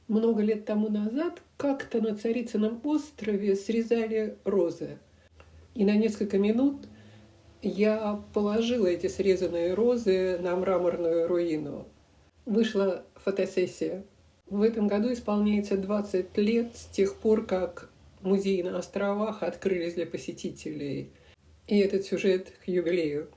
Много лет тому назад как-то на Царицыном острове срезали розы. И на несколько минут я положила эти срезанные розы на мраморную руину. Вышла фотосессия. В этом году исполняется 20 лет с тех пор, как музеи на островах открылись для посетителей. И этот сюжет к юбилею.